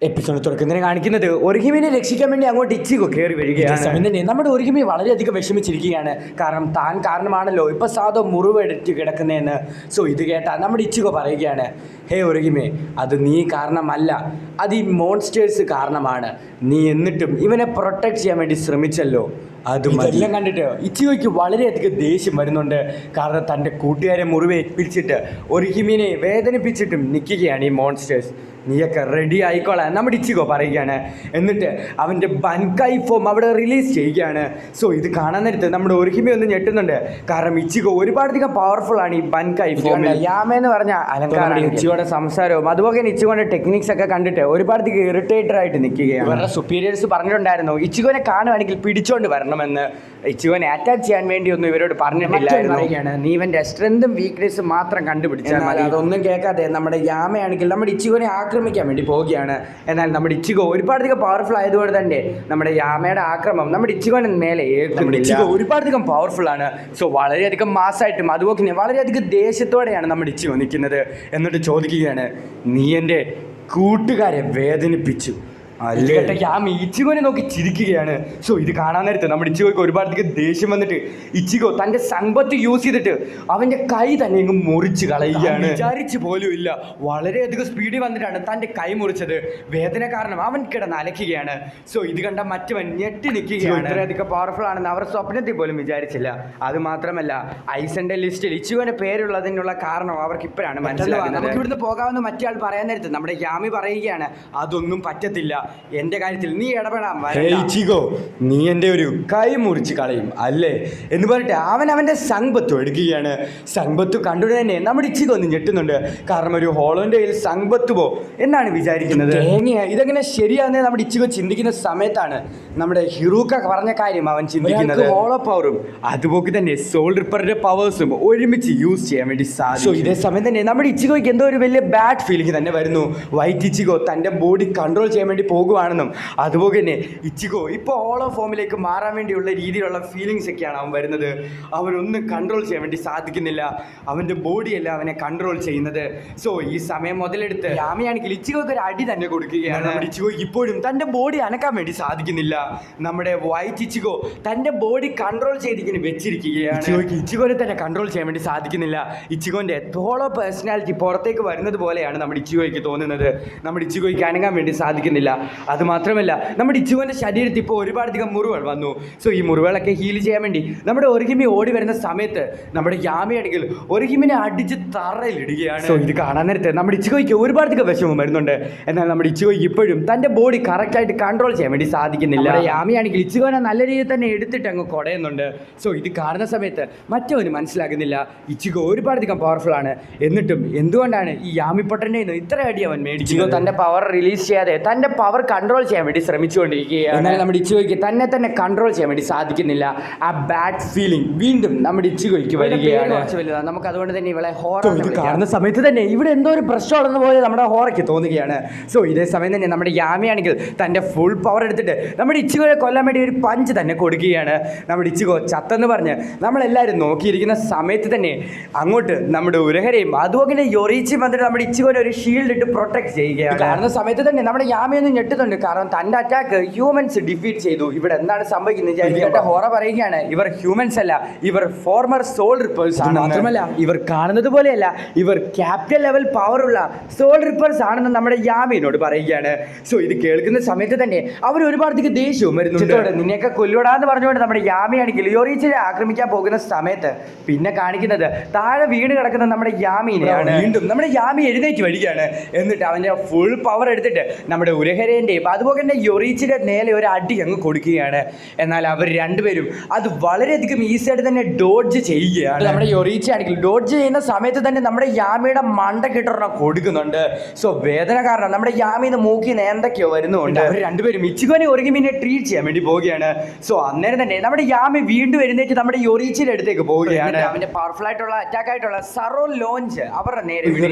Episode തുടക്കുന്നതിന് കാണിക്കുന്നത് ഒറിഹിമിനെ രക്ഷിക്കാൻ വേണ്ടി അങ്ങോട്ട് ഇച്ചിഗോ കയറി വരികയാണ്. സമയം തന്നെ നമ്മുടെ ഒറിഹിമി വളരെയധികം വിഷമിച്ചിരിക്കുകയാണ്. കാരണം താൻ കാരണമാണല്ലോ ഇപ്പൊ സാധോ മുറിവെടുത്ത് കിടക്കുന്നതെന്ന്. സോ ഇത് കേട്ടാ നമ്മുടെ ഇച്ചിഗോ പറയുകയാണ്, ഹേ ഒറിഹിമെ, അത് നീ കാരണമല്ല, അത് ഈ മോൺസ്റ്റേഴ്സ് കാരണമാണ്. നീ എന്നിട്ടും ഇവനെ പ്രൊട്ടക്ട് ചെയ്യാൻ വേണ്ടി ശ്രമിച്ചല്ലോ, ഇതെല്ലാം കണ്ടിട്ട് ഇച്ചിഗോയ്ക്ക് വളരെയധികം ദേഷ്യം വരുന്നുണ്ട്. കാരണം തൻ്റെ കൂട്ടുകാരെ മുറിവേൽപ്പിച്ചിട്ട് ഒറിഹിമിനെ വേദനിപ്പിച്ചിട്ടും നിൽക്കുകയാണ് ഈ മോൺസ്റ്റേഴ്സ്. നീയൊക്കെ റെഡി ആയിക്കോളാം നമ്മുടെ ഇച്ചിഗോ പറയുകയാണ്. എന്നിട്ട് അവൻ്റെ ബൻകൈ ഫോം അവിടെ റിലീസ് ചെയ്യുകയാണ്. സോ ഇത് കാണാൻ നേരത്ത് നമ്മുടെ ഒറിഹിമി ഒന്ന് ഞെട്ടുന്നുണ്ട്. കാരണം ഇച്ചിഗോ ഒരുപാടധികം പവർഫുൾ ആണ് ഈ ബൻകൈ ഫോം. യാമെന്ന് പറഞ്ഞ അലങ്കാരം ഇച്ചിഗോയുടെ സംസാരവും അതുപോലെ തന്നെ ഇച്ചിഗോയുടെ ടെക്നിക്സ് ഒക്കെ കണ്ടിട്ട് ഒരുപാടധികം ഇറിറ്റേറ്റഡ് ആയിട്ട് നിൽക്കുകയാണ്. ഇവരുടെ സുപ്പീരിയേഴ്സ് പറഞ്ഞിട്ടുണ്ടായിരുന്നു ഇച്ചിഗോനെ കാണുവാണെങ്കിൽ പിടിച്ചോണ്ട് വരണമെന്ന്. ഇച്ചിഗോനെ അറ്റാക്ക് ചെയ്യാൻ വേണ്ടി ഒന്നും ഇവരോട് പറഞ്ഞിട്ടില്ല. നീ ഇവന്റെ സ്ട്രെങ്തും വീക്ക്നെസ്സും മാത്രം കണ്ടുപിടിച്ചാൽ മതി. അതൊന്നും കേൾക്കാതെ നമ്മുടെ യാമയാണെങ്കിൽ നമ്മുടെ ഇച്ചിഗോനെ ആക്രമിക്കാൻ വേണ്ടി പോവുകയാണ്. എന്നാൽ നമ്മുടെ ഇച്ചിഗോ ഒരുപാടധികം പവർഫുൾ ആയതുകൊണ്ട് തന്നെ നമ്മുടെ യാമയുടെ ആക്രമം നമ്മുടെ ഇച്ചിഗോന് മേലെ ഏൽക്കുന്നില്ല. ഇച്ചിഗോ ഒരുപാടധികം പവർഫുൾ ആണ്. സോ വളരെയധികം മാസമായിട്ടും അതുപോലെ തന്നെ വളരെയധികം ദേഷ്യത്തോടെയാണ് നമ്മുടെ ഇച്ചിഗോ നിൽക്കുന്നത്. എന്നിട്ട് ചോദിക്കുകയാണ്, നീ എൻ്റെ കൂട്ടുകാരെ വേദനിപ്പിച്ചു. യാമി ഇച്ചിഗോനെ നോക്കി ചിരിക്കുകയാണ്. സോ ഇത് കാണാൻ നേരത്ത് നമ്മുടെ ഇച്ചിഗോയ്ക്ക് ഒരുപാടധികം ദേഷ്യം വന്നിട്ട് ഇച്ചിഗോ തൻ്റെ സമ്പത്ത് യൂസ് ചെയ്തിട്ട് അവൻ്റെ കൈ തന്നെ ഇങ്ങ് മുറിച്ച് കളയുകയാണ്. വിചാരിച്ചു പോലും ഇല്ല, വളരെയധികം സ്പീഡിൽ വന്നിട്ടാണ് തൻ്റെ കൈ മുറിച്ചത്. വേദന കാരണം അവൻ കിടന്ന് അലക്കുകയാണ്. സോ ഇത് കണ്ട മറ്റവൻ ഞെട്ടി നിൽക്കുകയാണ്. ഇത്രയധികം പവർഫുൾ ആണെന്ന് അവർ സ്വപ്നത്തിൽ പോലും വിചാരിച്ചില്ല. അത് മാത്രമല്ല ഐസന്റെ ലിസ്റ്റിൽ ഇച്ചിഗോന്റെ പേരുള്ളതിനുള്ള കാരണം അവർക്ക് ഇപ്പോഴാണ് മനസ്സിലാകുന്നത്. നമുക്ക് ഇവിടുന്ന് പോകാമെന്ന് മറ്റേ ആൾ പറയാൻ നേരത്ത് നമ്മുടെ യാമി പറയുകയാണ്, അതൊന്നും പറ്റത്തില്ല, എന്റെ കാര്യത്തിൽ നീ ഇടപെടാൻ. നീ എൻ്റെ ഒരു കൈ മുറിച്ച് കളയും അല്ലേ എന്ന് പറഞ്ഞിട്ട് അവൻ അവൻ്റെ സംബത്തു എടുക്കുകയാണ്. സംബത്തു കണ്ടുകൊണ്ട് തന്നെ നമ്മുടെ ഇച്ചിഗോ ഒന്ന് ഞെട്ടുന്നുണ്ട്. കാരണം ഒരു ഹോളോന്റെ കയ്യിൽ സംബത്തുവോ എന്നാണ് വിചാരിക്കുന്നത്. ഇതെങ്ങനെ ശരിയാണെന്ന് നമ്മുടെ ഇച്ചിഗോ ചിന്തിക്കുന്ന സമയത്താണ് നമ്മുടെ ഹിറൂക്ക പറഞ്ഞ കാര്യം അവൻ ചിന്തിക്കുന്നത്. ഹോളോ പവറും അതുപോലെ തന്നെ സോൾ റിപ്പറിന്റെ പവേഴ്സും ഒരുമിച്ച് യൂസ് ചെയ്യാൻ വേണ്ടി സാധിക്കും. ഇതേ സമയം തന്നെ നമ്മുടെ ഇച്ചിഗോയ്ക്ക് എന്തോ ഒരു വലിയ ബാഡ് ഫീലിംഗ് തന്നെ വരുന്നു. വൈറ്റ് ഇച്ചിഗോ തൻ്റെ ബോഡി കൺട്രോൾ ചെയ്യാൻ വേണ്ടി പോകുവാണെന്നും അതുപോലെ തന്നെ ഇച്ചിഗോ ഇപ്പോൾ ഹോളോ ഫോമിലേക്ക് മാറാൻ വേണ്ടിയുള്ള രീതിയിലുള്ള ഫീലിങ്സ് ഒക്കെയാണ് അവൻ വരുന്നത്. അവനൊന്നും കൺട്രോൾ ചെയ്യാൻ വേണ്ടി സാധിക്കുന്നില്ല. അവൻ്റെ ബോഡിയല്ല അവനെ കൺട്രോൾ ചെയ്യുന്നത്. സോ ഈ സമയം മുതലെടുത്ത് യാമയാണെങ്കിൽ ഇച്ചിഗോക്ക് ഒരു അടി തന്നെ കൊടുക്കുകയാണ്. ഇച്ചിഗോ ഇപ്പോഴും തൻ്റെ ബോഡി അനക്കാൻ വേണ്ടി സാധിക്കുന്നില്ല. നമ്മുടെ വൈറ്റ് ഇച്ചിഗോ തൻ്റെ ബോഡി കൺട്രോൾ ചെയ്തിങ്ങനെ വെച്ചിരിക്കുകയാണ്. ഇച്ചിഗോനെ തന്നെ കൺട്രോൾ ചെയ്യാൻ വേണ്ടി സാധിക്കുന്നില്ല. ഇച്ചിഗോൻ്റെ ഹോളോ പേഴ്സണാലിറ്റി പുറത്തേക്ക് വരുന്നത് പോലെയാണ് നമ്മുടെ ഇച്ചിഗോയ്ക്ക് തോന്നുന്നത്. നമ്മുടെ ഇച്ചിഗോയ്ക്ക് അനങ്ങാൻ വേണ്ടി സാധിക്കുന്നില്ല. അതുമാത്രമല്ല നമ്മുടെ ഇച്ചിഗോന്റെ ശരീരത്തിൽ ഇപ്പോൾ ഒരുപാടധികം മുറിവുകൾ വന്നു. സോ ഈ മുറിവുകളൊക്കെ ഹീൽ ചെയ്യാൻ വേണ്ടി നമ്മുടെ ഒറിഹിമി ഓടി വരുന്ന സമയത്ത് നമ്മുടെ യാമയാണെങ്കിൽ ഒറിഹിമിനെ അടിച്ച് തറയിലിടുകയാണ്. സോ ഇത് കാണാൻ നേരത്തെ നമ്മുടെ ഇച്ചിഗോയ്ക്ക് ഒരുപാടധികം വിഷമം വരുന്നുണ്ട്. എന്നാൽ നമ്മുടെ ഇച്ചിഗോയ്ക്ക് ഇപ്പോഴും തൻ്റെ ബോഡി കറക്റ്റായിട്ട് കൺട്രോൾ ചെയ്യാൻ വേണ്ടി സാധിക്കുന്നില്ല. യാമയാണെങ്കിൽ ഇച്ചിഗോനെ നല്ല രീതിയിൽ തന്നെ എടുത്തിട്ട് അങ്ങ് കുടയുന്നുണ്ട്. സോ ഇത് കാണുന്ന സമയത്ത് മറ്റവന് മനസ്സിലാകുന്നില്ല ഇച്ചിഗോ ഒരുപാടധികം പവർഫുൾ ആണ്. എന്നിട്ടും എന്തുകൊണ്ടാണ് ഈ യാമിപ്പൊട്ടൻ്റെ ഇത്ര അടി അവൻ മേടിച്ചോ തൻ്റെ പവർ റിലീസ് ചെയ്യാതെ തൻ്റെ പവർ കൺട്രോൾ ചെയ്യാൻ വേണ്ടി ശ്രമിച്ചുകൊണ്ടിരിക്കുകയാണ്. എന്നാൽ നമ്മുടെ ഇച്ചിഗോയ്ക്ക് തന്നെ കൺട്രോൾ ചെയ്യാൻ വേണ്ടി സാധിക്കുന്നില്ല. ആ ബാഡ് ഫീലിംഗ് വീണ്ടും നമ്മുടെ ഇച്ചിഗോയ്ക്ക് വരികയാണ്. നമുക്ക് അതുകൊണ്ട് തന്നെ ഇവളെ ഹോറ കാണുന്ന സമയത്ത് തന്നെ ഇവിടെ എന്തോ ഒരു പ്രശ്നമുള്ള പോലെ നമ്മുടെ ഹോറയ്ക്ക് തോന്നുകയാണ്. സോ ഇതേ സമയം തന്നെ നമ്മുടെ യാമയാണെങ്കിൽ തൻ്റെ ഫുൾ പവർ എടുത്തിട്ട് നമ്മുടെ ഇച്ചിഗോയെ കൊല്ലാൻ വേണ്ടി ഒരു പഞ്ച് തന്നെ കൊടുക്കുകയാണ്. നമ്മുടെ ഇച്ചിഗോ ചത്തെന്ന് പറഞ്ഞ് നമ്മളെല്ലാവരും നോക്കിയിരിക്കുന്ന സമയത്ത് തന്നെ അങ്ങോട്ട് നമ്മുടെ ഉരഹരയും അതുപോലെ യൊറീച്ചിയും വന്നിട്ട് നമ്മുടെ ഇച്ചിഗോനെ ഒരു ഷീൽഡ് ഇട്ട് പ്രൊട്ടക്ട് ചെയ്യുകയാണ്. കാണുന്ന സമയത്ത് തന്നെ നമ്മുടെ യാമയൊന്നും ഞെട്ടുന്നുണ്ട്. കാരണം തൻ്റെ അറ്റാക്ക് ഹ്യൂമൻസ് ഡിഫീറ്റ് ചെയ്തു. ഇവിടെ എന്താണ് സംഭവിക്കുന്നത്? ഹോറ പറയുകയാണ്, ഇവർ ഹ്യൂമൻസ് അല്ല, ഇവർ ഫോർമർ സോൾ റിപ്പേഴ്സ് ആണ്. മാത്രമല്ല ഇവർ കാണുന്നത് പോലെയല്ല, ഇവർ ക്യാപിറ്റൽ ലെവൽ പവർ ഉള്ള സോൾ റിപ്പേഴ്സ് ആണെന്ന് നമ്മുടെ യാമിനോട് പറയുകയാണ്. സോ ഇത് കേൾക്കുന്ന സമയത്ത് തന്നെ അവർ ഒരുപാടധികം ദേഷ്യവും വരുന്നുണ്ട്. നിന്നെയൊക്കെ കൊല്ലൂടാന്ന് പറഞ്ഞുകൊണ്ട് നമ്മുടെ യാമിയാണെങ്കിൽ യൊറീച്ചിനെ ആക്രമിക്കാൻ പോകുന്ന സമയത്ത് പിന്നെ കാണിക്കുന്നത് താഴെ വീണ് കിടക്കുന്ന നമ്മുടെ യാമിനെയാണ്. വീണ്ടും നമ്മുടെ യാമി എഴുന്നേറ്റ് വരികയാണ്. എന്നിട്ട് അവൻ്റെ ഫുൾ പവർ എടുത്തിട്ട് നമ്മുടെ ഉരഹരേൻ്റെയും അതുപോലെ തന്നെ യൊറീച്ചിയുടെ നേരെ ഒരു അടി അങ്ങ് കൊടുക്കുകയാണ്. എന്നാൽ അവർ രണ്ടുപേരും അത് വളരെയധികം ഈസിയായിട്ട് തന്നെ ഡോഡ്ജ് ചെയ്യുകയാണ്. നമ്മുടെ യൊറീച്ചി ആണെങ്കിൽ ഡോഡ്ജ് ചെയ്യുന്ന സമയത്ത് തന്നെ നമ്മുടെ യാമിയുടെ മണ്ട കിട്ടൊരെണ്ണം കൊടുക്കുന്നുണ്ട്. സോ വേദന കാരണം നമ്മുടെ യാമിന്ന് മൂക്കി എന്തൊക്കെയോ വരുന്നുണ്ട്. അവർ രണ്ടുപേരും ഇച്ചിഗോനെ ഒറിഹിമിനെ ട്രീറ്റ് ചെയ്യാൻ വേണ്ടി പോവുകയാണ്. സോ അന്നേരം തന്നെ നമ്മുടെ യാമി വീണ്ടും എഴുന്നേറ്റ് നമ്മുടെ യൊറീച്ചിയുടെ അടുത്തേക്ക് പോവുകയാണ്. അവന്റെ പവർഫുൾ ആയിട്ടുള്ള അറ്റാക്ക് ആയിട്ടുള്ള സറോ ലോഞ്ച് അവരുടെ നേരെ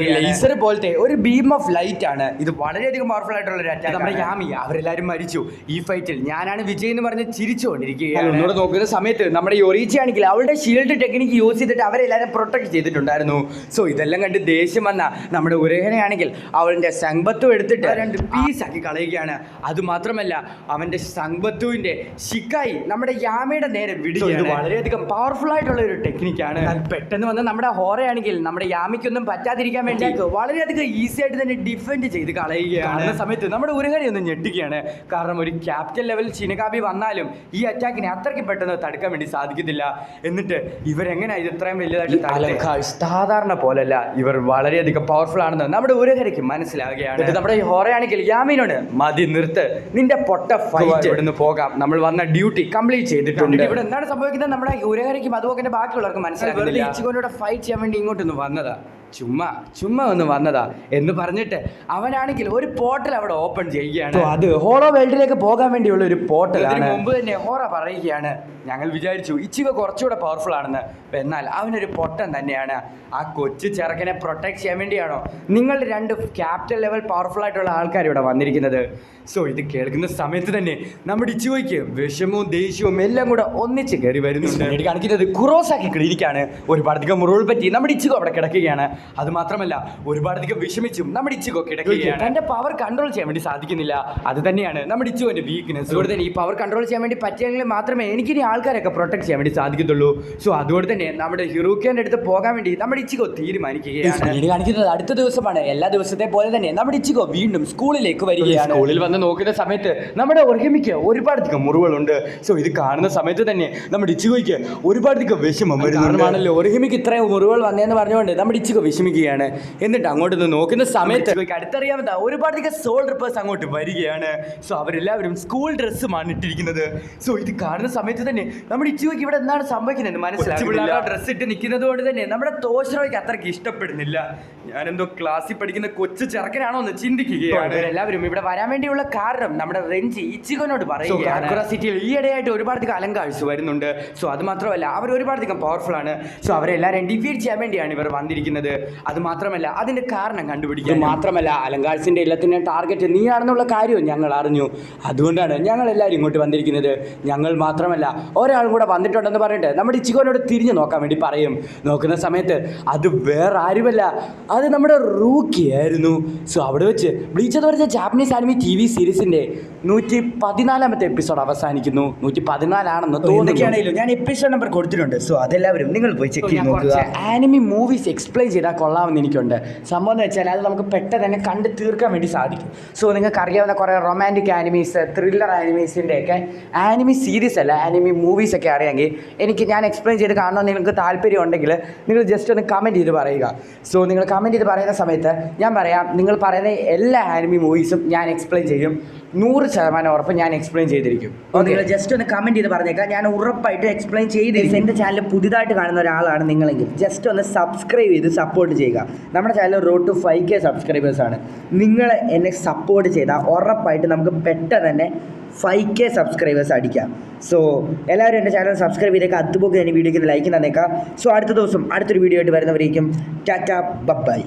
ലേസർ പോലത്തെ ഒരു ബീം ഓഫ് ലൈറ്റ് ആണ്. ഇത് വളരെയധികം പവർഫുൾ ആയിട്ടുള്ള ഒരു അറ്റാക്ക്. നമ്മുടെ യാമി അവരെല്ലാരും മരിച്ചു. ഈ ഫൈറ്റിൽ ഞാനാണ് വിജയ് എന്ന് പറഞ്ഞ് ചിരിച്ചുകൊണ്ടിരിക്കുകയാണ്. ഒന്നുകൂടെ നോക്കുന്ന സമയത്ത് നമ്മുടെ യൊറീച്ചി ആണെങ്കിൽ അവളുടെ ഷീൽഡ് ടെക്നിക്ക് യൂസ് ചെയ്തിട്ട് അവരെല്ലാവരും പ്രൊട്ടക്ട് ചെയ്തിട്ടുണ്ടായിരുന്നു. സോ ഇതെല്ലാം കണ്ട് ദേഷ്യം വന്ന നമ്മുടെ ഉരഹനയാണെങ്കിൽ അവളുടെ സംബത്തു എടുത്തിട്ട് 2 പീസാക്കി കളയുകയാണ്. അതുമാത്രമല്ല അവന്റെ സംബത്തുവിന്റെ ഷിക്കായി നമ്മുടെ യാമയുടെ നേരെ വിടുകയാണ്. ഇത് വളരെയധികം പവർഫുൾ ആയിട്ടുള്ള ഒരു ടെക്നിക്കാണ്. പെട്ടെന്ന് വന്ന് നമ്മുടെ ഹോറയാണെങ്കിൽ നമ്മുടെ യാമിക്കൊന്നും പറ്റാതിരിക്കാൻ വേണ്ടി വളരെയധികം ഈസി ആയിട്ട് തന്നെ ഡിഫെൻഡ് ചെയ്ത് കളയുകയാണ്. സമയത്ത് നമ്മുടെ ഉരഹനെ ഒന്ന് ഞെട്ടിക്കുകയാണ്. കാരണം ഒരു ക്യാപ്റ്റൻ ലെവൽ ഷിനഗാമി വന്നാലും ഈ അറ്റാക്കിനെ അത്രയ്ക്ക് പെട്ടെന്ന് തടുക്കാൻ വേണ്ടി സാധിക്കുന്നില്ല. എന്നിട്ട് ഇവരെങ്ങനെ ഇത് ഇത്രയും വലുതായിട്ട് സാധാരണ പോലല്ല, ഇവർ വളരെയധികം പവർഫുൾ ആണെന്ന് നമ്മുടെ ഉരഹരയ്ക്ക് മനസ്സിലാവുകയാണ്. നമ്മുടെ ഹോറയാണെങ്കിൽ യാമിനോട് മതി നിർത്ത്, നിന്റെ പൊട്ട ഫൈറ്റ് ഇവിടുന്ന് പോകാം, നമ്മൾ വന്ന ഡ്യൂട്ടി കംപ്ലീറ്റ് ചെയ്തിട്ടുണ്ട്. ഇവിടെ എന്താണ് സംഭവിക്കുന്നത് നമ്മുടെ ഉരഹരയ്ക്കും അതുപോലെ ബാക്കിയുള്ളവർക്ക് മനസ്സിലാകുന്നില്ല. ഇച്ചിഗോനോട് ഫൈറ്റ് ചെയ്യാൻ വേണ്ടി ഇങ്ങോട്ടൊന്ന് വന്നതാ, ചുമ്മാ ഒന്ന് വന്നതാ എന്ന് പറഞ്ഞിട്ട് അവനാണെങ്കിൽ ഒരു പോർട്ടൽ അവിടെ ഓപ്പൺ ചെയ്യുകയാണ്. അത് ഹോളോ വേൾഡിലേക്ക് പോകാൻ വേണ്ടിയുള്ള ഒരു പോർട്ടൽ. അതിന് മുമ്പ് തന്നെ ഹോറ പറയുകയാണ്, ഞങ്ങൾ വിചാരിച്ചു ഇച്ചിഗോ കുറച്ചുകൂടെ പവർഫുൾ ആണെന്ന്, എന്നാൽ അവനൊരു പൊട്ടൻ തന്നെയാണ്. ആ കൊച്ചു ചെറുക്കനെ പ്രൊട്ടക്ട് ചെയ്യാൻ വേണ്ടിയാണോ നിങ്ങൾ 2 ക്യാപ്റ്റൻ ലെവൽ പവർഫുൾ ആയിട്ടുള്ള ആൾക്കാർ ഇവിടെ വന്നിരിക്കുന്നത്? സോ ഇത് കേൾക്കുന്ന സമയത്ത് തന്നെ നമ്മുടെ ഇച്ചിഗോയ്ക്ക് വിഷമവും ദേഷ്യവും എല്ലാം കൂടെ ഒന്നിച്ച് കയറി വരുന്നുണ്ട്. കാണിക്കുന്നത് കുറോസാക്കി കിളിയിരിക്കുകയാണ്. ഒരുപാടധികം മുറിവുകൾ പറ്റി നമ്മുടെ ഇച്ചിഗോ അവിടെ കിടക്കുകയാണ്. അതുമാത്രമല്ല ഒരുപാടധികം വിഷമിച്ചും നമ്മുടെ ഇച്ചിഗോ കിടക്കുകയാണ്. തന്റെ പവർ കൺട്രോൾ ചെയ്യാൻ വേണ്ടി സാധിക്കുന്നില്ല. അത് തന്നെയാണ് നമ്മുടെ ഇച്ചിഗോന്റെ വീക്ക്നെസ്. അതുകൊണ്ട് തന്നെ ഈ പവർ കൺട്രോൾ ചെയ്യാൻ വേണ്ടി പറ്റിയെങ്കിൽ മാത്രമേ എനിക്കിനി ആൾക്കാരൊക്കെ പ്രൊട്ടക്ട് ചെയ്യാൻ വേണ്ടി സാധിക്കത്തുള്ളൂ. സോ അതുകൊണ്ട് തന്നെ നമ്മുടെ ഹിറൂക്കന്റെ അടുത്ത് പോകാൻ വേണ്ടി നമ്മുടെ ഇച്ചിഗോ തീരുമാനിക്കുകയാണ്. കാണിക്കുന്നത് അടുത്ത ദിവസമാണ്. എല്ലാ ദിവസത്തെ പോലെ തന്നെ നമ്മുടെ ഇച്ചിഗോ വീണ്ടും സ്കൂളിലേക്ക് വരികയാണ്. സ്കൂളിൽ വന്ന് നോക്കുന്ന സമയത്ത് നമ്മുടെ ഒർഹിമിക്ക് ഒരുപാടധികം മുറിവുകളുണ്ട്. സോ ഇത് കാണുന്ന സമയത്ത് തന്നെ നമ്മുടെ ഇച്ചിഗോയ്ക്ക് ഒരുപാടധികം വിഷമം വരുന്നതാണല്ലോ. ഒർഹിമിക്ക് ഇത്രയും മുറിവുകൾ വന്നതെന്ന് പറഞ്ഞുകൊണ്ട് നമ്മുടെ ഇച്ചിഗോ വിഷമിക്കുകയാണ്. എന്നിട്ട് അങ്ങോട്ട് നോക്കുന്ന സമയത്ത് അടുത്തറിയാവുന്ന ഒരുപാടധികം സോൾ റിപ്പേഴ്സ് അങ്ങോട്ട് വരികയാണ്. സോ അവരെല്ലാവരും സ്കൂൾ ഡ്രസ്സുമാണ് ഇട്ടിരിക്കുന്നത്. സോ ഇത് കാണുന്ന സമയത്ത് തന്നെ നമ്മുടെ ഇച്ചിഗോയ്ക്ക് ഇവിടെ എന്താണ് സംഭവിക്കുന്നത് മനസ്സിലാകുന്നില്ല. ഡ്രസ്സ് ഇട്ട് നിൽക്കുന്നത് കൊണ്ട് തന്നെ നമ്മുടെ തോഷറോയ്ക്ക് അത്രയ്ക്ക് ഇഷ്ടപ്പെടുന്നില്ല. ഞാനെന്തോ ക്ലാസ്സിൽ പഠിക്കുന്ന കൊച്ചു ചെറുക്കനാണോ എന്ന് ചിന്തിക്കുകയാണ്. എല്ലാവരും ഇവിടെ വരാൻ വേണ്ടിയുള്ള കാരണം നമ്മുടെ റെഞ്ചി ഇച്ചിഗോനോട് പറയുകയാണ്. സിറ്റിയിൽ ഈയിടെയായിട്ട് ഒരുപാടധികം അലങ്കാഴ്ച വരുന്നുണ്ട്. സോ അത് മാത്രമല്ല അവർ ഒരുപാടധികം പവർഫുൾ ആണ്. സോ അവരെല്ലാവരും ഡിഫീറ്റ് ചെയ്യാൻ വേണ്ടിയാണ് ഇവർ വന്നിരിക്കുന്നത്. അത് മാത്രമല്ല അതിന്റെ കാരണം കണ്ടുപിടിക്കുക മാത്രമല്ല അലങ്കാഴ്ചന്റെ എല്ലാത്തിൻ്റെ ടാർഗറ്റ് നീയാണെന്നുള്ള കാര്യവും ഞങ്ങൾ അറിഞ്ഞു. അതുകൊണ്ടാണ് ഞങ്ങൾ എല്ലാവരും ഇങ്ങോട്ട് വന്നിരിക്കുന്നത്. ഞങ്ങൾ മാത്രമല്ല ഒരാളും കൂടെ വന്നിട്ടുണ്ടെന്ന് പറഞ്ഞിട്ട് നമ്മുടെ ഇച്ചിഗോനോട് തിരിഞ്ഞു നോക്കാൻ വേണ്ടി പറയും. നോക്കുന്ന സമയത്ത് അത് വേറെ ആരുമല്ല, അത് നമ്മുടെ റൂക്കി ആയിരുന്നു. സോ അവിടെ വെച്ച് ബ്ലീച്ച് എന്ന് പറഞ്ഞ ജാപ്പനീസ് ആനിമി TV സീരീസിന്റെ 114ാമത്തെ എപ്പിസോഡ് അവസാനിക്കുന്നു. 114 തോന്നുകയാണെങ്കിലും ഞാൻ എപ്പിസോഡ് നമ്പർ കൊടുത്തിട്ടുണ്ട്. സോ അതെല്ലാവരും നിങ്ങൾ പോയി ചെക്ക് ചെയ്ത് നോക്കുക. ആനിമി മൂവീസ് എക്സ്പ്ലെയിൻ ചെയ്താൽ കൊള്ളാമെന്ന് എനിക്കുണ്ട്. സംഭവം എന്ന് വെച്ചാൽ അത് നമുക്ക് പെട്ടെന്ന് തന്നെ കണ്ട് തീർക്കാൻ വേണ്ടി സാധിക്കും. സോ നിങ്ങൾക്ക് അറിയാവുന്ന കുറേ റൊമാൻറ്റിക് ആനിമീസ്, ത്രില്ലർ ആനിമീസിൻ്റെ ഒക്കെ ആനിമി സീരീസ് അല്ല ആനിമി മൂവീസ് ഒക്കെ അറിയാമെങ്കിൽ ഞാൻ എക്സ്പ്ലെയിൻ ചെയ്ത് കാണണമെന്ന് നിങ്ങൾക്ക് താല്പര്യം ഉണ്ടെങ്കിൽ നിങ്ങൾ ജസ്റ്റ് ഒന്ന് കമൻറ്റ് ചെയ്ത് പറയുക. സോ നിങ്ങൾ കമൻറ്റ് ചെയ്ത് പറയുന്ന സമയത്ത് ഞാൻ പറയാം, നിങ്ങൾ പറയുന്ന എല്ലാ ആനിമി മൂവീസും ഞാൻ എക്സ്പ്ലെയിൻ ചെയ്യും. 100% ഉറപ്പ് ഞാൻ എക്സ്പ്ലെയിൻ ചെയ്തിരിക്കും. നിങ്ങൾ ജസ്റ്റ് ഒന്ന് കമൻറ്റ് ചെയ്ത് പറഞ്ഞേക്കാം, ഞാൻ ഉറപ്പായിട്ട് എക്സ്പ്ലെയിൻ ചെയ്തിരിക്കും. എൻ്റെ ചാനൽ പുതിയതായിട്ട് കാണുന്ന ഒരാളാണ് നിങ്ങളെങ്കിൽ ജസ്റ്റ് ഒന്ന് സബ്സ്ക്രൈബ് ചെയ്ത് സപ്പോർട്ട് ചെയ്യുക. നമ്മുടെ ചാനൽ റോഡ് ടു 5K സബ്സ്ക്രൈബേഴ്സാണ്. നിങ്ങൾ എന്നെ സപ്പോർട്ട് ചെയ്താൽ ഉറപ്പായിട്ട് നമുക്ക് പെട്ടെന്ന് തന്നെ 5K സബ്സ്ക്രൈബേഴ്സ് അടിക്കാം. സോ എല്ലാവരും എൻ്റെ ചാനൽ സബ്സ്ക്രൈബ് ചെയ്തേക്കാം. അതുപോലെ തന്നെ വീഡിയോയ്ക്ക് ലൈക്ക് തന്നേക്കാം. സോ അടുത്ത ദിവസം അടുത്തൊരു വീഡിയോ ആയിട്ട് വരുന്നവരേക്കും ടാറ്റ ബൈ.